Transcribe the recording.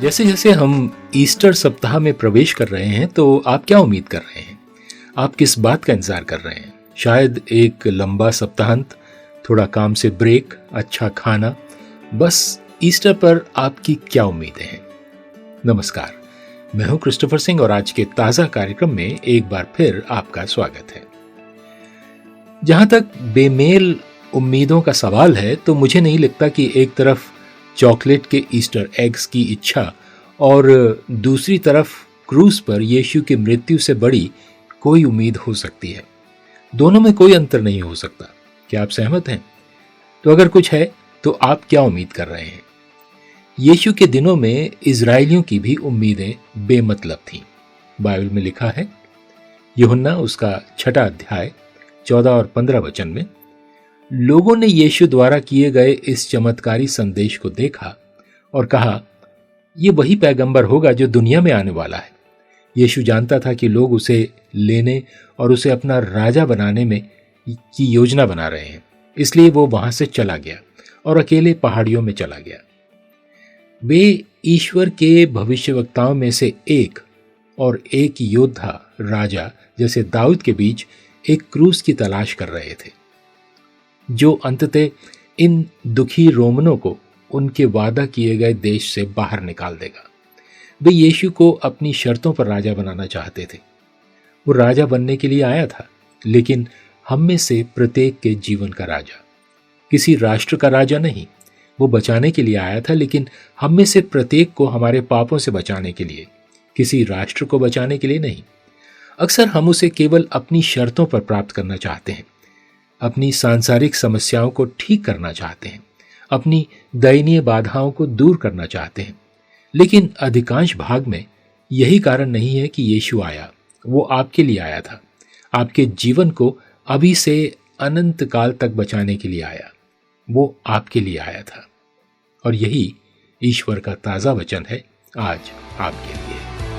जैसे जैसे हम ईस्टर सप्ताह में प्रवेश कर रहे हैं तो आप क्या उम्मीद कर रहे हैं? आप किस बात का इंतजार कर रहे हैं? शायद एक लंबा सप्ताहांत, थोड़ा काम से ब्रेक, अच्छा खाना। बस ईस्टर पर आपकी क्या उम्मीदें हैं? नमस्कार, मैं हूं क्रिस्टोफर सिंह और आज के ताजा कार्यक्रम में एक बार फिर आपका स्वागत है। जहां तक बेमेल उम्मीदों का सवाल है तो मुझे नहीं लगता कि एक तरफ चॉकलेट के ईस्टर एग्स की इच्छा और दूसरी तरफ क्रूस पर यीशु की मृत्यु से बड़ी कोई उम्मीद हो सकती है। दोनों में कोई अंतर नहीं हो सकता। क्या आप सहमत हैं? तो अगर कुछ है तो आप क्या उम्मीद कर रहे हैं? यीशु के दिनों में इजरायलियों की भी उम्मीदें बेमतलब थीं। बाइबल में लिखा है, यूहन्ना उसका 6 अध्याय 14 और 15 वचन में, लोगों ने यीशु द्वारा किए गए इस चमत्कारी संदेश को देखा और कहा, यह वही पैगंबर होगा जो दुनिया में आने वाला है। यीशु जानता था कि लोग उसे लेने और उसे अपना राजा बनाने में की योजना बना रहे हैं, इसलिए वो वहां से चला गया और अकेले पहाड़ियों में चला गया। वे ईश्वर के भविष्यवक्ताओं में से एक और एक योद्धा राजा जैसे दाऊद के बीच एक क्रूस की तलाश कर रहे थे, जो अंततः इन दुखी रोमनों को उनके वादा किए गए देश से बाहर निकाल देगा। वे यीशु को अपनी शर्तों पर राजा बनाना चाहते थे। वो राजा बनने के लिए आया था, लेकिन हम में से प्रत्येक के जीवन का राजा, किसी राष्ट्र का राजा नहीं। वो बचाने के लिए आया था, लेकिन हम में से प्रत्येक को हमारे पापों से बचाने के लिए, किसी राष्ट्र को बचाने के लिए नहीं। अक्सर हम उसे केवल अपनी शर्तों पर प्राप्त करना चाहते हैं, अपनी सांसारिक समस्याओं को ठीक करना चाहते हैं, अपनी दयनीय बाधाओं को दूर करना चाहते हैं। लेकिन अधिकांश भाग में यही कारण नहीं है कि यीशु आया। वो आपके लिए आया था, आपके जीवन को अभी से अनंत काल तक बचाने के लिए आया। वो आपके लिए आया था और यही ईश्वर का ताजा वचन है आज आपके लिए।